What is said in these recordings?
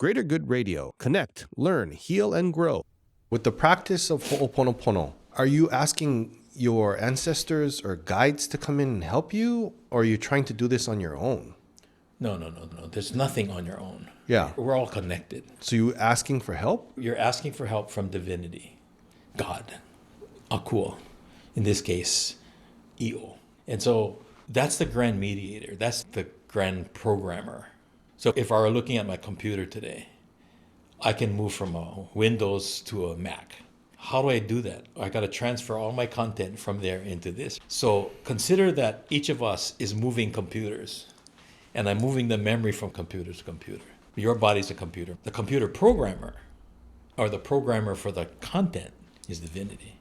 Greater Good Radio. Connect, learn, heal, and grow. With the practice of Ho'oponopono, are you asking your ancestors or guides to come in and help you, or are you trying to do this on your own? No. There's nothing on your own. Yeah. We're all connected. So you asking for help? You're asking for help from divinity, God, Akua, in this case, I'o. And so that's the grand mediator. That's the grand programmer. So if I were looking at my computer today, I can move from a Windows to a Mac. How do I do that? I got to transfer all my content from there into this. So consider that each of us is moving computers, and I'm moving the memory from computer to computer. Your body's a computer. The computer programmer, or the programmer for the content, is divinity.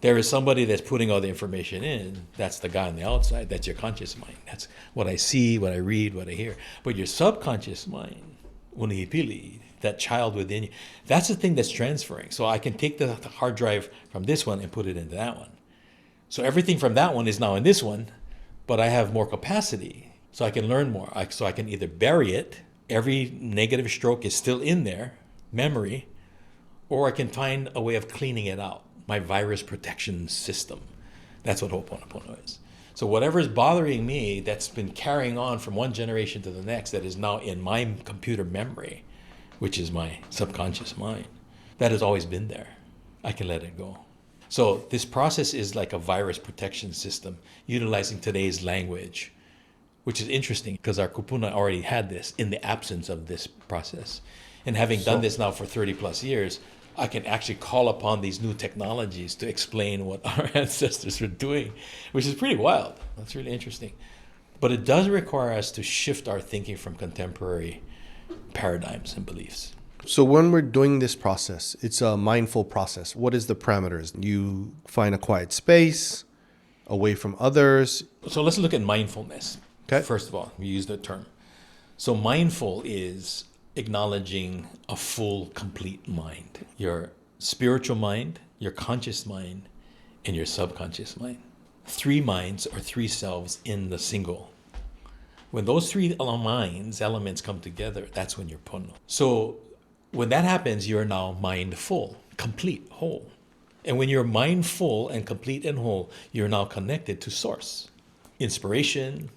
There is somebody that's putting all the information in. That's the guy on the outside. That's your conscious mind. That's what I see, what I read, what I hear. But your subconscious mind, unihipili, that child within you, that's the thing that's transferring. So I can take the hard drive from this one and put it into that one. So everything from that one is now in this one, but I have more capacity. So I can learn more. So I can either bury it, every negative stroke is still in there, memory, or I can find a way of cleaning it out, my virus protection system. That's what Ho'oponopono is. So whatever is bothering me that's been carrying on from one generation to the next that is now in my computer memory, which is my subconscious mind, that has always been there. I can let it go. So this process is like a virus protection system, utilizing today's language, which is interesting because our kupuna already had this in the absence of this process. And having done this now for 30 plus years, I can actually call upon these new technologies to explain what our ancestors were doing, which is pretty wild. That's really interesting. But it does require us to shift our thinking from contemporary paradigms and beliefs. So when we're doing this process, it's a mindful process. What is the parameters? You find a quiet space, away from others. So let's look at mindfulness. Okay. First of all, we use the term. So mindful is acknowledging a full, complete mind. Your spiritual mind, your conscious mind, and your subconscious mind. 3 minds or 3 selves in the single. When those 3 minds, elements come together, that's when you're pono. So when that happens, you're now mindful, complete, whole. And when you're mindful and complete and whole, you're now connected to source. Inspiration,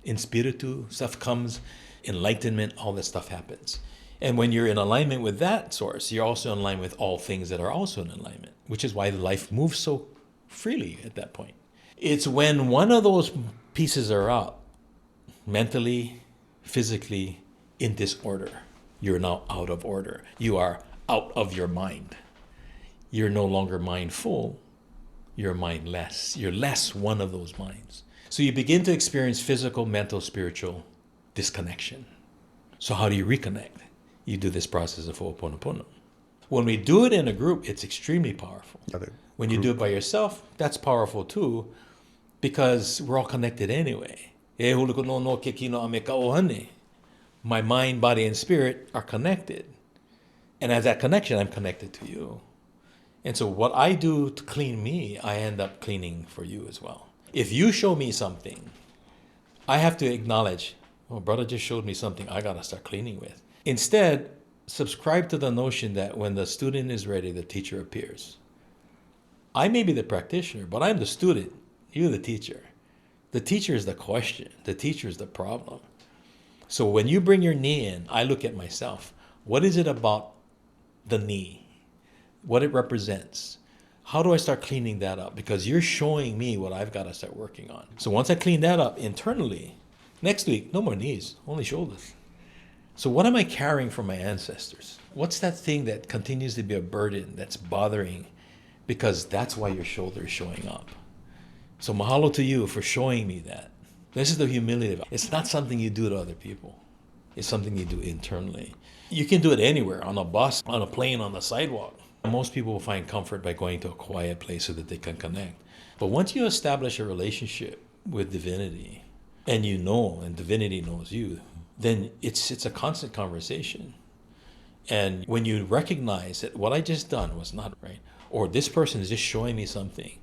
inspiritu, stuff comes, enlightenment, all that stuff happens. And when you're in alignment with that source, you're also in line with all things that are also in alignment, which is why life moves so freely at that point. It's when one of those pieces are out, mentally, physically, in disorder, you're now out of order. You are out of your mind. You're no longer mindful, you're mindless. You're less one of those minds. So you begin to experience physical, mental, spiritual disconnection. So how do you reconnect? You do this process of Ho'oponopono. When we do it in a group, it's extremely powerful. When you do it by yourself, that's powerful too, because we're all connected anyway. My mind, body, and spirit are connected. And as that connection, I'm connected to you. And so what I do to clean me, I end up cleaning for you as well. If you show me something, I have to acknowledge, oh, brother just showed me something I got to start cleaning with. Instead, subscribe to the notion that when the student is ready, the teacher appears. I may be the practitioner, but I'm the student. You're the teacher. The teacher is the question. The teacher is the problem. So when you bring your knee in, I look at myself. What is it about the knee? What it represents? How do I start cleaning that up? Because you're showing me what I've got to start working on. So once I clean that up internally, next week, no more knees, only shoulders. So what am I carrying from my ancestors? What's that thing that continues to be a burden that's bothering? Because that's why your shoulder is showing up. So mahalo to you for showing me that. This is the humility of it. It's not something you do to other people. It's something you do internally. You can do it anywhere, on a bus, on a plane, on the sidewalk. Most people will find comfort by going to a quiet place so that they can connect. But once you establish a relationship with divinity, and you know, and divinity knows you, then it's a constant conversation. And when you recognize that what I just done was not right, or this person is just showing me something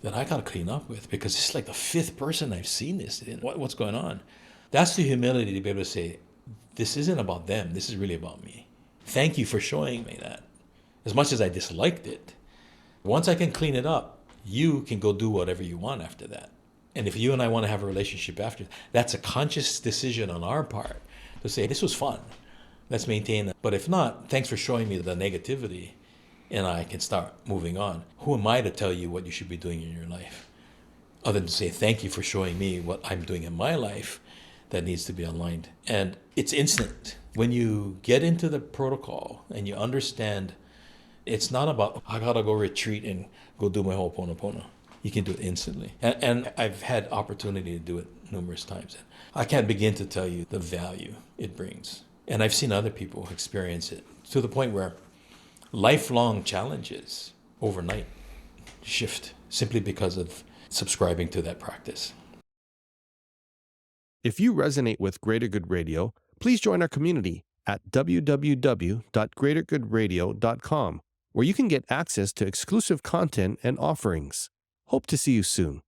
that I got to clean up with, because it's like the 5th person I've seen this in. What's going on? That's the humility to be able to say, this isn't about them. This is really about me. Thank you for showing me that. As much as I disliked it, once I can clean it up, you can go do whatever you want after that. And if you and I want to have a relationship after, that's a conscious decision on our part to say, this was fun. Let's maintain it. But if not, thanks for showing me the negativity, and I can start moving on. Who am I to tell you what you should be doing in your life? Other than to say, thank you for showing me what I'm doing in my life that needs to be aligned. And it's instant. When you get into the protocol and you understand, it's not about, I gotta go retreat and go do my Ho'oponopono. You can do it instantly. And I've had opportunity to do it numerous times. I can't begin to tell you the value it brings. And I've seen other people experience it to the point where lifelong challenges overnight shift simply because of subscribing to that practice. If you resonate with Greater Good Radio, please join our community at www.greatergoodradio.com, where you can get access to exclusive content and offerings. Hope to see you soon.